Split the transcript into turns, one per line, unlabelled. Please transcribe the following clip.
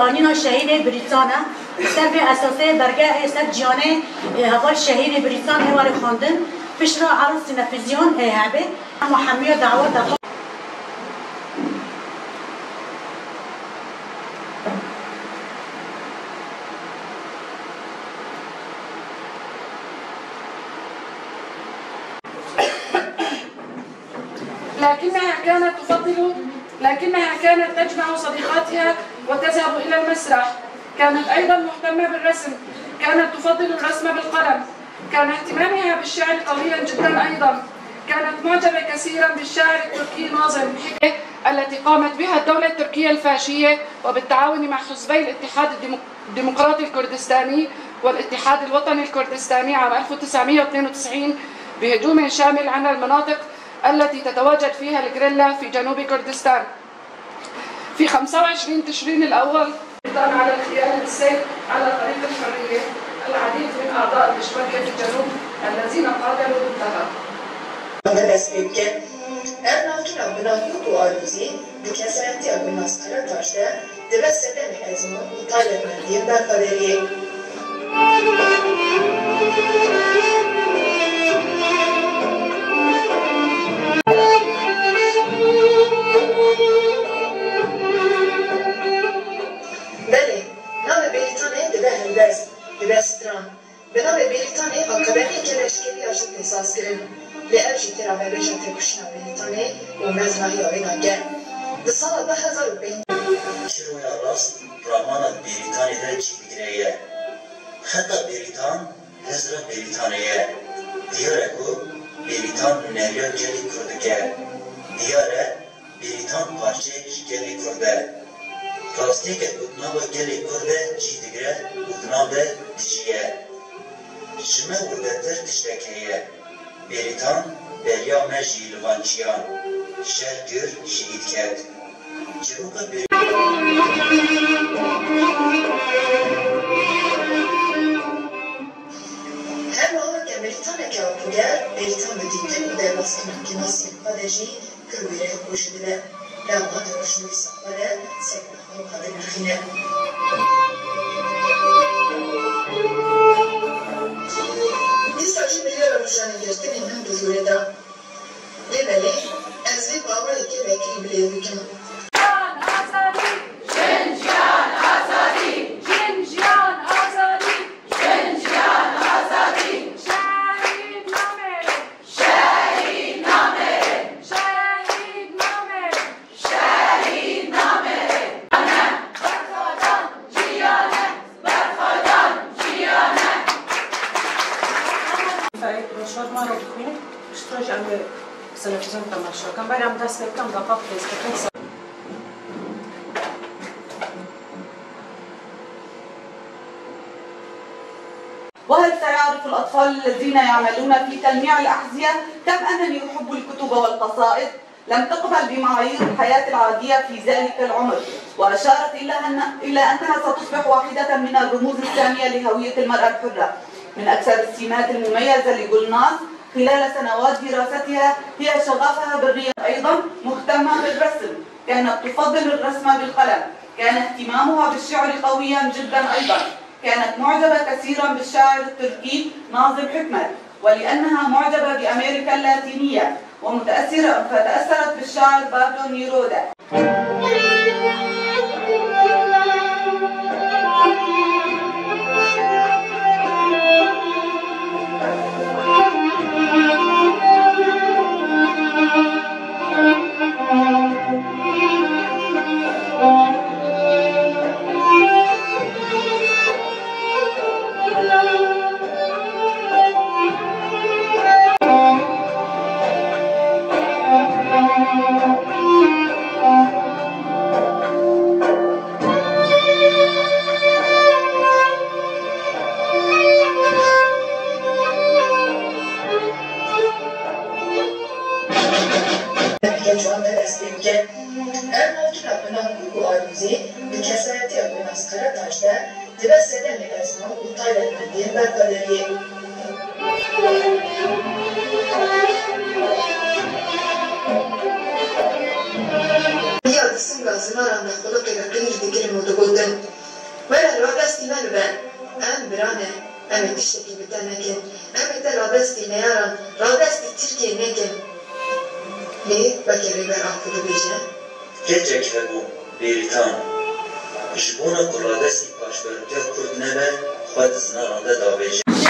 آنینا شهید بریتانه سر به اساس درگاه سر جانه هوا شهید بریتانه ولی خواندن پیش را عروض تلویزیون هبه محمی دعوت دفاع
لكنها كانت تجمع صديقاتها وتذهب إلى المسرح. كانت أيضا مهتمة بالرسم، كانت تفضل الرسم بالقلم، كان اهتمامها بالشعر قويا جدا أيضا. كانت معجبة كثيرا بالشاعر التركي ناظم حكمت التي قامت بها الدولة التركية الفاشية وبالتعاون مع حزبي الاتحاد الديمقراطي الكردستاني والاتحاد الوطني الكردستاني عام 1992 بهجوم شامل على المناطق التي تتواجد فيها الجريلا في جنوب كردستان. في 25 تشرين الأول على القيام بالسير على طريق الحرية العديد من أعضاء الاشتراك في الجنوب الذين قاتلوا ضدها.
Ernakin Abdülhamid Arduzi, dikesenti Abdülhamid Karataş'ta deveseden hezmi iptal etmediği berkaderi. Beli, nave Britanya devestran. Bena ve Britanya akademik eleşkili yaşıt esas girin. لأجل ترى بيجا تكوشنا بريطاني ومزنا يوينا جن بصالة ده هزار بين
شروع الراس برامانا بريطانيا ده جيبيرية حتى بريطان هزرا بريطانية دياركو بريطان نريا جلي كردكه ديارة بريطان پارچه جلي كرده راسته که اتنابا جلي كرده جيدگره اتنابا دجيه جمع وردتر تشتكيه Beritan, Derya Mejî Livançiyan, Şergür şehit ket. Civuka
Her olarak Britanya kağıtıger, Britan bitikken bu devlasının kinası ifadeci kırvire koşudile. Lağma dönüşünü isafare, sekmahı kadir nehine. Mücadelesi bilmem düzgünde. Demeli, ezli bağlı iki vekil bile hüküm.
تلفزيون تماشا كان بايرام داس كان دقق فيسبوك
وهل سيعرف الأطفال الذين يعملون في تلميع الأحذية كم أنني أحب الكتب والقصائد؟ لم تقبل بمعايير الحياة العادية في ذلك العمر، وأشارت إلى أنها ستصبح واحدة من الرموز السامية لهوية المرأة الحرة. من أكثر السمات المميزة لجولناز خلال سنوات دراستها هي شغفها بالرياضة، أيضا مهتمة بالرسم، كانت تفضل الرسم بالقلم، كان اهتمامها بالشعر قويا جدا أيضا، كانت معجبة كثيرا بالشاعر التركي ناظم حكمت، ولأنها معجبة بأمريكا اللاتينية فتأثرت بالشاعر بابلو نيرودا. Ernakin Abdülhamid Arduzi, dikesenti Abdülhamid Karataş'ta deveseden hezmi iptal etmediği berkaderi. Yargısın gazını aranlıklık gerekli bir dikirim oldu.
Radesti me ben, em birane, em tişteki bitenekin, em de radesti meyaran, radesti Türkiye nekin. Ne bakeri ver akıllı beyce?
Geçecek bu Beritan. Jibona kuradesi başberke Kürt nebe, xwe di zinaranda davêje.